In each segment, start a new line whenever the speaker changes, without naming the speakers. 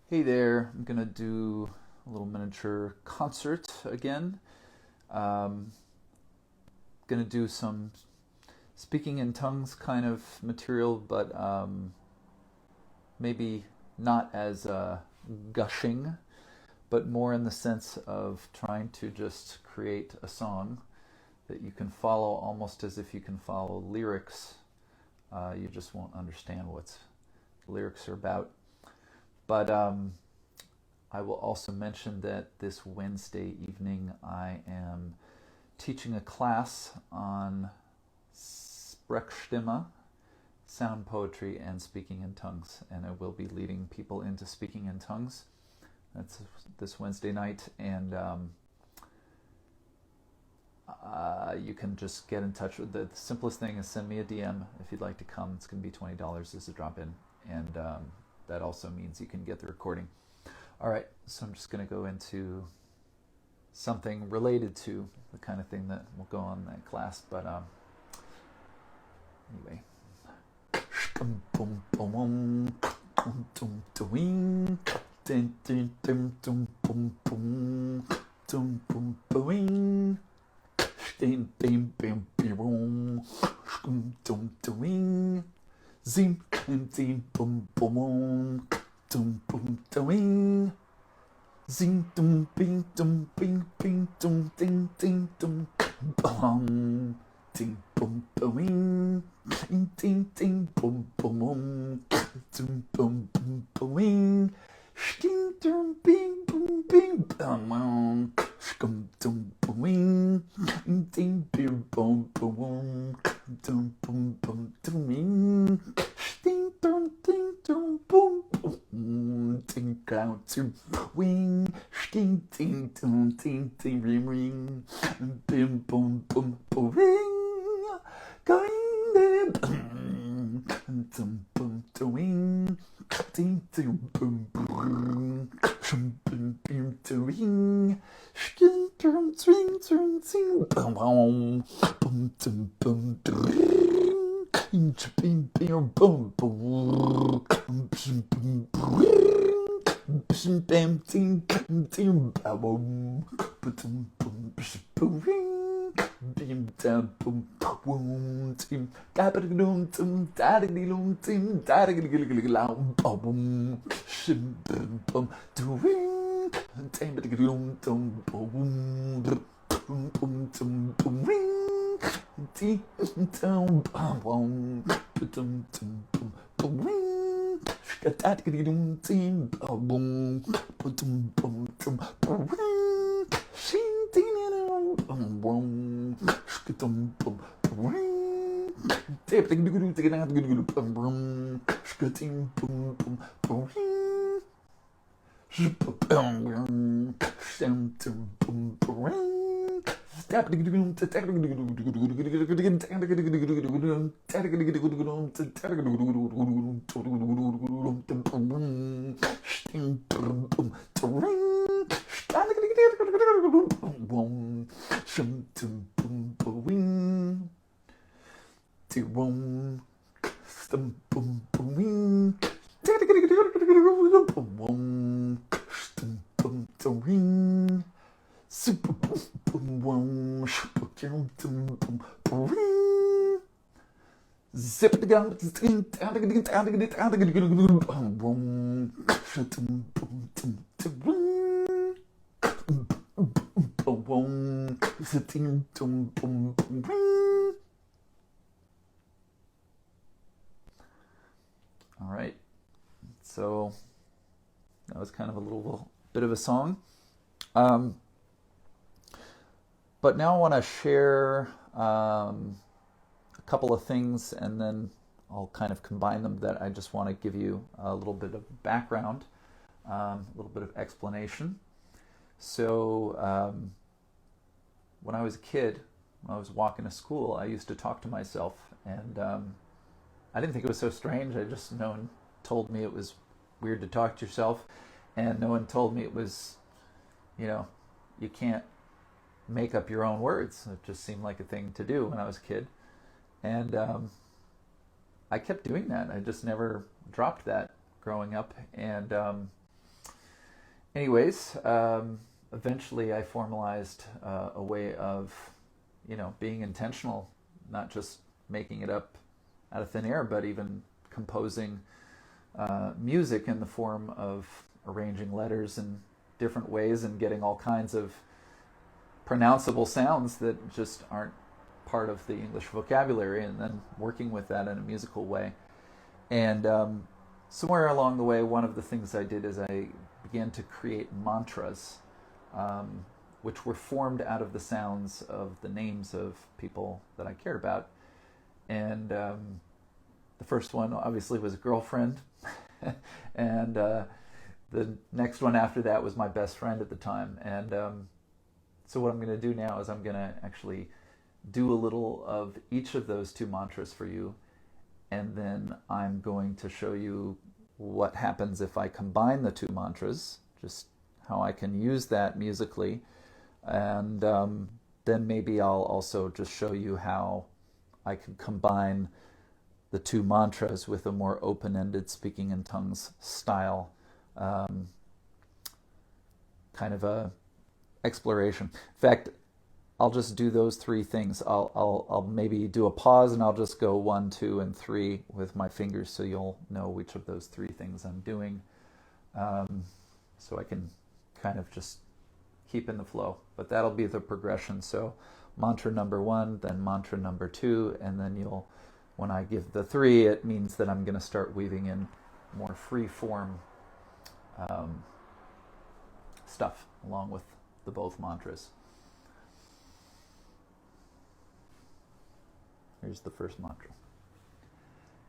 Hey there, I'm gonna do a little miniature concert again. Um, gonna do some speaking in tongues kind of material, but maybe not as gushing, but more in the sense of trying to just create a song that you can follow almost as if you can follow lyrics. You just won't understand what the lyrics are about. But I will also mention that this Wednesday evening I am teaching a class on Sprechstimme, sound poetry, and speaking in tongues, and I will be leading people into speaking in tongues. That's this Wednesday night, and you can just get in touch with the simplest thing is send me a DM if you'd like to come. It's going to be $20 as a drop-in, and that also means you can get the recording. All right, so I'm just going to go into something related to the kind of thing that will go on in that class. But anyway. Zim, zim, boom, boom, dum, boom, doing. Zing, dum, bing, dum, ding, ding, dum, bong, ding, boom, boing, ding, ding, ding, boom, boom, dum, boom, boom, boing, ding, dum, bing, bong, scum, dum, boing, ding, bing, boom, boom, dum, boom, boom, doing. Ding dong ding dong boom boom ding down to wing ding ding dong ding ding ring ring bim boom boom boom ring going there boom dum boom doing ding ding boom boom bim bim doing ding dong swing swing swing boom boom boom dum boom doing. Bim bim boom boom bim bim bim bam ding ding boom boom boom boom bim dam boom boom tim dabadum tim dadadilum tim dadadilum boom shim bim bum doing tim dum boom boom boom boom boom ding dong bong dum dum bum boing dum ding bong dum bum dum boing shing ding bong bong dum bum boing ding ding ding bum bum ding bum bum boing bum bum dum bum boing. Stop. Super boom boom boom super boom boom boom zip the gun boom boom boom boom. All right, so that was kind of a little bit of a song. But now I want to share a couple of things, and then I'll kind of combine them. That I just want to give you a little bit of background, a little bit of explanation. So when I was a kid, when I was walking to school, I used to talk to myself, and I didn't think it was so strange. No one told me it was weird to talk to yourself, and no one told me it was, you can't make up your own words. It just seemed like a thing to do when I was a kid. And I kept doing that. I just never dropped that growing up. And anyways, eventually I formalized a way of, being intentional, not just making it up out of thin air, but even composing music in the form of arranging letters in different ways and getting all kinds of pronounceable sounds that just aren't part of the English vocabulary, and then working with that in a musical way. And somewhere along the way, one of the things I did is I began to create mantras, which were formed out of the sounds of the names of people that I cared about. And the first one obviously was girlfriend, and the next one after that was my best friend at the time. And so what I'm going to do now is I'm going to actually do a little of each of those two mantras for you, and then I'm going to show you what happens if I combine the two mantras, just how I can use that musically. And then maybe I'll also just show you how I can combine the two mantras with a more open-ended speaking in tongues style, kind of a exploration. In fact, I'll just do those three things. I'll maybe do a pause, and I'll just go 1, 2, and 3 with my fingers, so you'll know which of those three things I'm doing. So I can kind of just keep in the flow. But that'll be the progression. So mantra number 1, then mantra number 2, and then when I give the 3, it means that I'm going to start weaving in more free form stuff along with the both mantras. Here's the first mantra.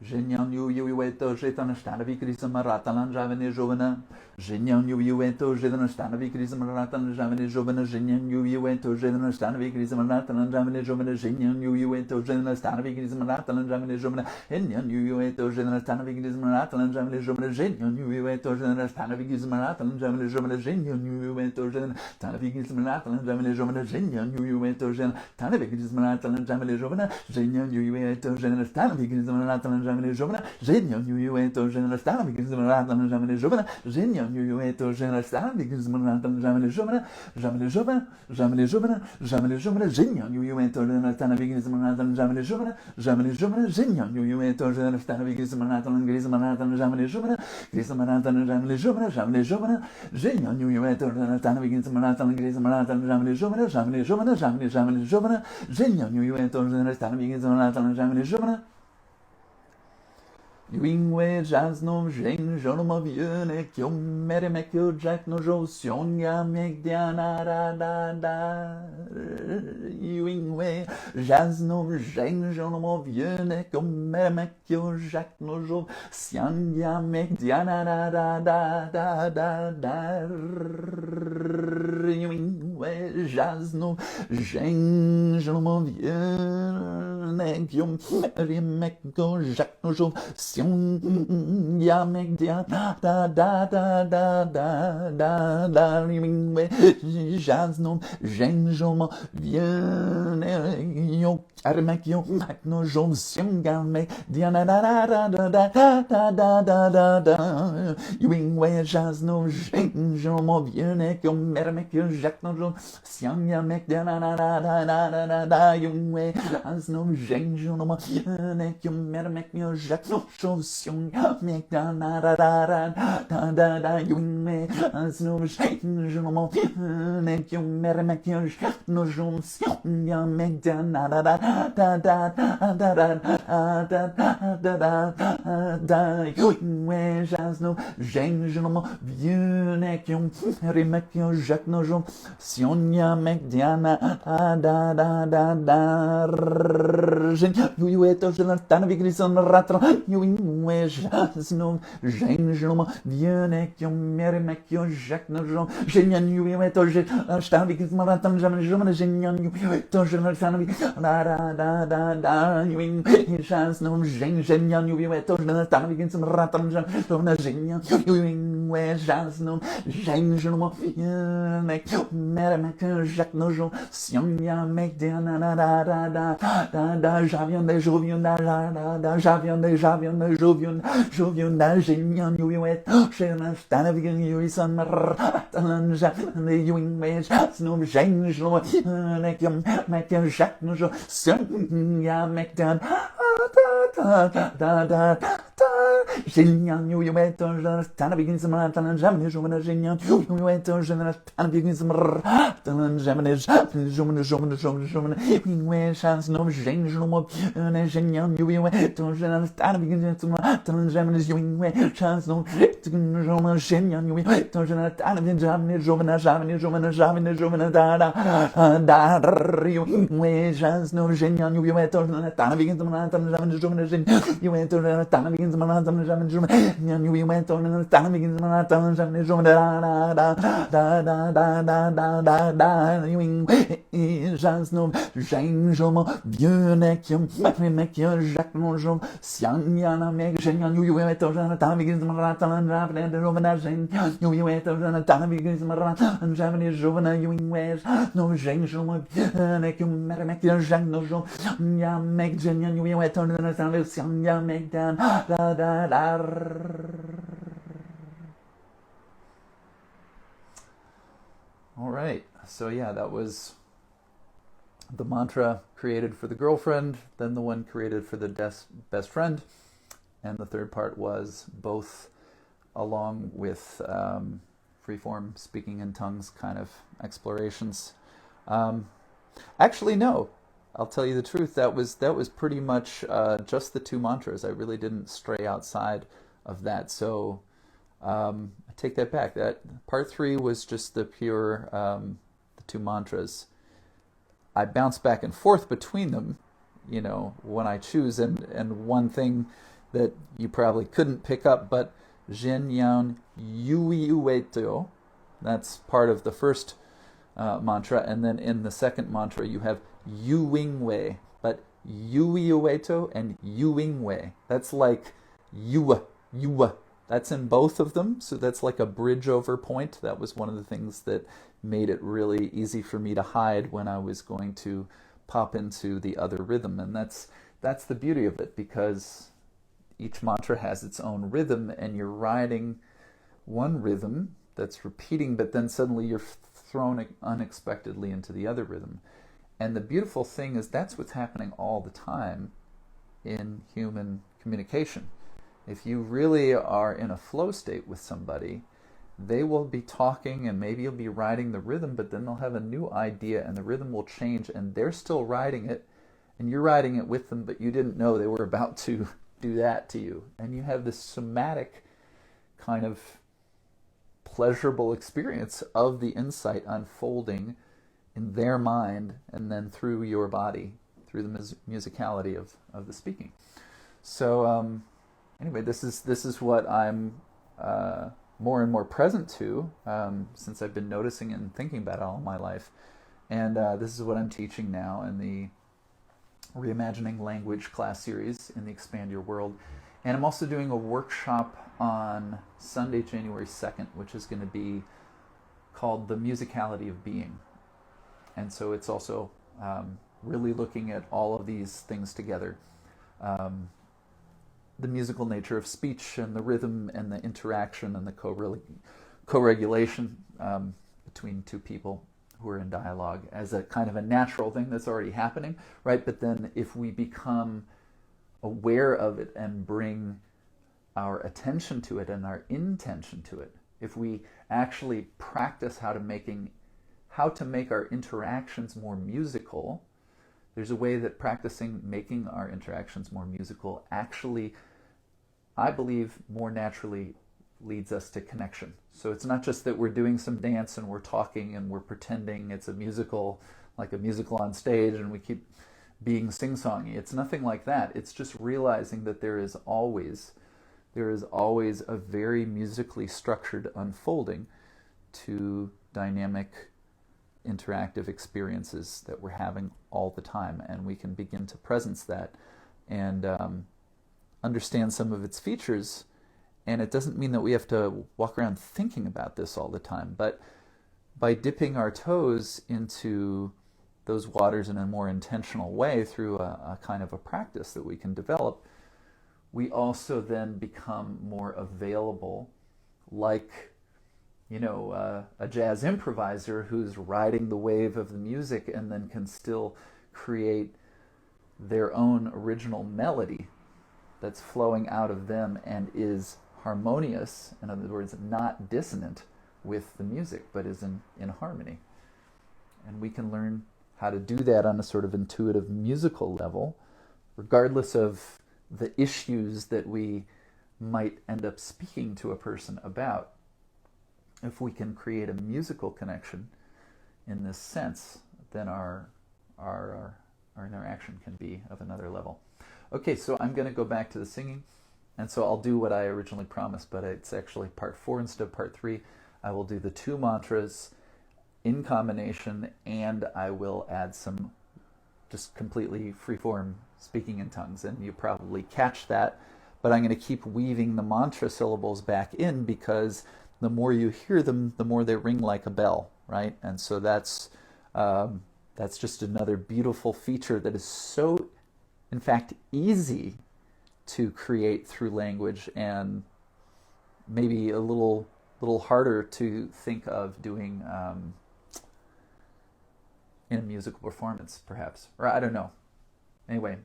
Женян ююето жетана штанови криза мараталан жавене жована. Женян ююето жетана штанови криза мараталан жавене жована. Женян ююето жетана штанови криза мараталан жавене жована. Женян ююето жетана штанови криза мараталан жавене жована. Женян ююето жетана штанови криза мараталан жавене жована. Женян ююето жетана штанови криза мараталан жавене жована. Женян ююето жетана штанови криза мараталан жавене жована. Женян ююето жетана штанови криза мараталан жавене жована. Женян ююето жетана штанови криза мараталан жавене жована. Женян ююето жетана штанови криза мараталан жавене жована. Женян ююето жетана штанови криза мараталан жавене жована. Жавене жована, жавене жована, жавене жована. Женян ююето жетана штанови криза мараталан жавене жована. Жавене жована. Женян ююето жетана штанови криза мараталан жавене жована. Криза мараталан жавене жована. Жавене жована. Женян ююето жетана штанови криза мараталан жавене жована. Жавене жована. Жавене жована. Женян ююето жетана штанови криза мараталан жавене жована. Wingwe jazz no jeng jonoma viene kyo mere me kyo jack no jo sionya meg diana da da da. Wingwe jazz no jeng jonoma viene kyo mere me kyo jack no jo sionya meg diana da da da da da da. Wingwe jazz no jeng jonoma viene kyo mere me kyo jack no jo ya meg dia da da da da da da da wingwe jazz no jeng jomo viene yo armek yo no jom sionga meg dia da da da da da da da da da da wingwe jazz no jeng jomo viene yo mermek yo jack no jom sionga meg dia da da da da da da da wingwe jazz no jeng jomo viene yo mermek yo jack no Sion make da da da da da da da you me as no shame je m'en make you mere make you no jom sion ya make da da da da da da da da da da da you me as no shame je m'en viens que you mere make you jack no jom sion ya make da da da da da da you eto je na tan vigrison ratro you jazz no jeng viene que mere me que jack no jom genial you eto je sta avec maratan jamais jamais genial you eto je na tan da da da da you jazz no jeng genial you eto je na tan avec maratan jamais genial you wing chance no change no make matter Jacques no jour sion ya make da da da da da da j'aviens de jovion da da j'aviens de jovion da génial you wet chez la stand begin you son tan Jacques the wing wing no change no make Jacques no jour sion ya make da da da da génial you wet tan begin some tan jamais je me génial you wet tan begin some tan jamais je me chance no change no génial you wet tan begin some tan jamais you wet chance no génial you wet tan begin jamais da da you wet chance no génial you wet tan begin some tan jamais you went to tan begins man jamais you went on tan begins man tan jamais da da da da da da da da you chance no change mo vieux neck Jacques Monjon siana meg génial you went on tan begins man tan jamais you went on tan begins man jamais you went no change mo neck make Jacques Monjon ya meg génial you went on tan ya make da da da. All right, so yeah, that was the mantra created for the girlfriend, then the one created for the best friend, and the third part was both along with freeform speaking in tongues kind of explorations. Actually, no. I'll tell you the truth. That was pretty much just the two mantras. I really didn't stray outside of that. So I take that back. That part 3 was just the pure the two mantras. I bounce back and forth between them, you know, when I choose. And one thing that you probably couldn't pick up, but Jin Yan Yui Ueto. That's part of the first mantra, and then in the second mantra you have Yu Wing Wei, but Yui Ueto and Yu Wing Wei. That's like Yua. That's in both of them, so that's like a bridge over point. That was one of the things that made it really easy for me to hide when I was going to pop into the other rhythm, and that's the beauty of it, because each mantra has its own rhythm, and you're riding one rhythm that's repeating, but then suddenly you're thrown unexpectedly into the other rhythm. And the beautiful thing is that's what's happening all the time in human communication. If you really are in a flow state with somebody, they will be talking and maybe you'll be riding the rhythm, but then they'll have a new idea and the rhythm will change and they're still riding it and you're riding it with them, but you didn't know they were about to do that to you. And you have this somatic kind of pleasurable experience of the insight unfolding in their mind and then through your body, through the musicality of the speaking. So anyway, this is what I'm more and more present to since I've been noticing and thinking about it all my life. And this is what I'm teaching now in the Reimagining Language class series in the Expand Your World. And I'm also doing a workshop on Sunday, January 2nd, which is going to be called The Musicality of Being. And so it's also really looking at all of these things together. The musical nature of speech and the rhythm and the interaction and the co-regulation between two people who are in dialogue as a kind of a natural thing that's already happening, right? But then if we become aware of it and bring our attention to it and our intention to it, if we actually practice how to make our interactions more musical, there's a way that practicing making our interactions more musical actually, I believe, more naturally leads us to connection. So it's not just that we're doing some dance and we're talking and we're pretending it's a musical, like a musical on stage, and we keep being sing-songy. It's nothing like that. It's just realizing that there is always a very musically structured unfolding to dynamic interactive experiences that we're having all the time, and we can begin to presence that and understand some of its features And it doesn't mean that we have to walk around thinking about this all the time, but by dipping our toes into those waters in a more intentional way through a kind of a practice that we can develop, we also then become more available, like, you know, a jazz improviser who's riding the wave of the music and then can still create their own original melody that's flowing out of them and is harmonious, in other words, not dissonant with the music, but is in harmony. And we can learn how to do that on a sort of intuitive musical level, regardless of the issues that we might end up speaking to a person about. If we can create a musical connection in this sense, then our interaction can be of another level. Okay, so I'm going to go back to the singing, and so I'll do what I originally promised, but it's actually part 4 instead of part 3. I will do the 2 mantras in combination, and I will add some just completely free-form speaking in tongues, and you probably catch that, but I'm going to keep weaving the mantra syllables back in, because the more you hear them, the more they ring like a bell, right? And so that's just another beautiful feature that is so, in fact, easy to create through language, and maybe a little harder to think of doing in a musical performance, perhaps. Or I don't know. Anyway,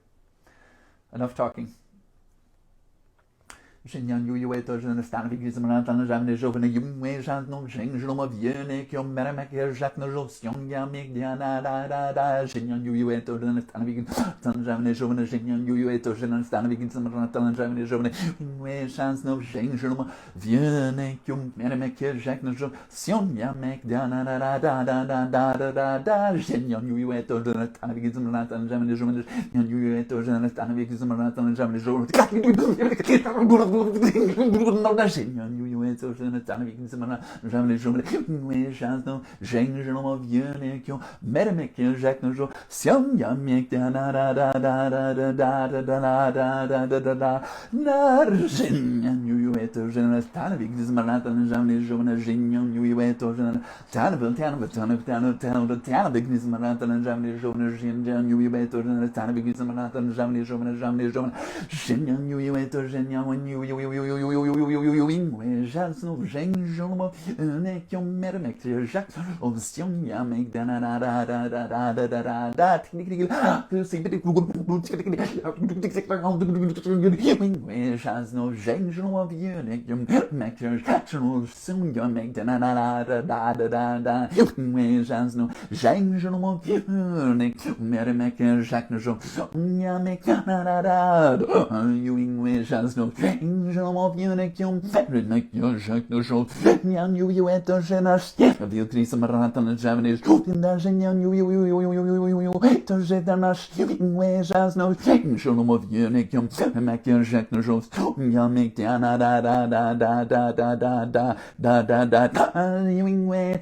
enough talking. Shinyan yu yu eto je ne stan vi gizem na tan jamne jovene yum we jan no jing je mo viene qui on mera ma que jacques no jo sion ya meg diana da shinyan yu yu eto je ne stan vi tan jamne jovene shinyan yu yu eto je ne stan vi gizem na tan jamne jovene we jan no jing je mo viene qui on mera ma que jacques no jo sion ya meg diana da shinyan yu yu eto je ne stan vi gizem na tan jamne jovene shinyan yu yu eto je ne stan vi gizem na tan jamne jovene Shinyan yu yu eto je ne tan vi gizem na jamne jovene we jan no jing je mo viene qui on mera ma que jacques no jo sion ya meg diana Shinyan yu yu eto je ne tan vi gizem na tan jamne jovene shinyan yu yu eto je ne tan vi gizem na tan jamne jovene shinyan yu yu eto je ne tan vi gizem na tan jamne jovene shinyan yu yu eto shinyan yu we jas no jing je mo ne qui on mera ma que jacques on sion ya meg diana we jas no jing je mo viene qui on mera ma que jacques on sion ya meg diana we jas no jing je mo viene mera ma que jacques no jo ya meg diana we jas no jing je mo viene qui on mera ma que jacques no jo nyan yu yu eto jenas viu krisa marata na javanes da nyan yu eto jenas we jas no je mo viene qui on mera que jacques no jo ya meg diana yu we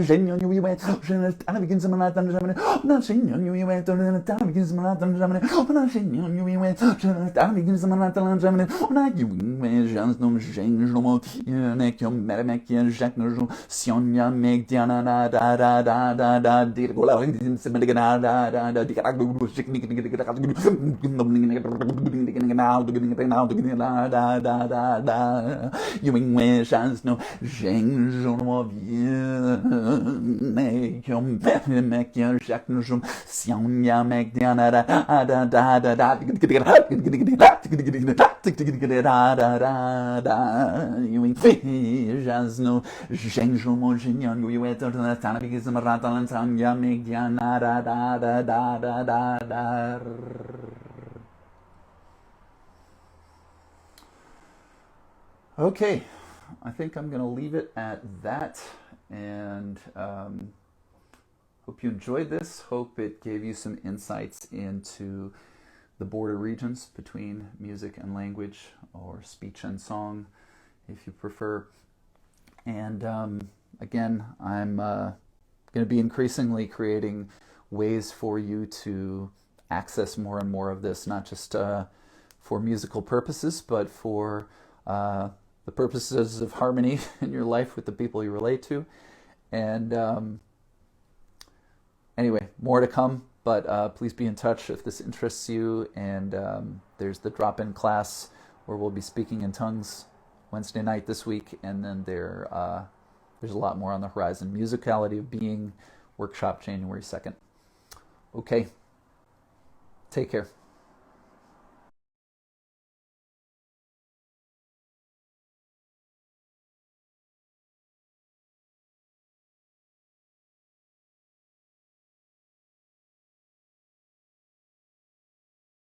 jenyan yu eto jenas ana begins marata na javanes na jenyan yu eto jenas ana begins marata na javanes na jenyan yu eto jenas ana begins marata na javanes na yu we jas no jing je mo viene qui on mera ma que jacques no jo sion ya meg diana you we jas no jing je mo viene qui on mera ma que jacques no jo sion ya meg diana jas no jing je mo jinyan yu eto na tan vi gizem na tan tan ya meg diana Okay, I think I'm going to leave it at that, and hope you enjoyed this. Hope it gave you some insights into the border regions between music and language, or speech and song, if you prefer. And again, I'm going to be increasingly creating ways for you to access more and more of this, not just for musical purposes, but for the purposes of harmony in your life with the people you relate to. And anyway, more to come, but please be in touch if this interests you. And there's the drop-in class where we'll be speaking in tongues Wednesday night this week, and then there's a lot more on the horizon. Musicality of Being workshop January 2nd. Okay, take care.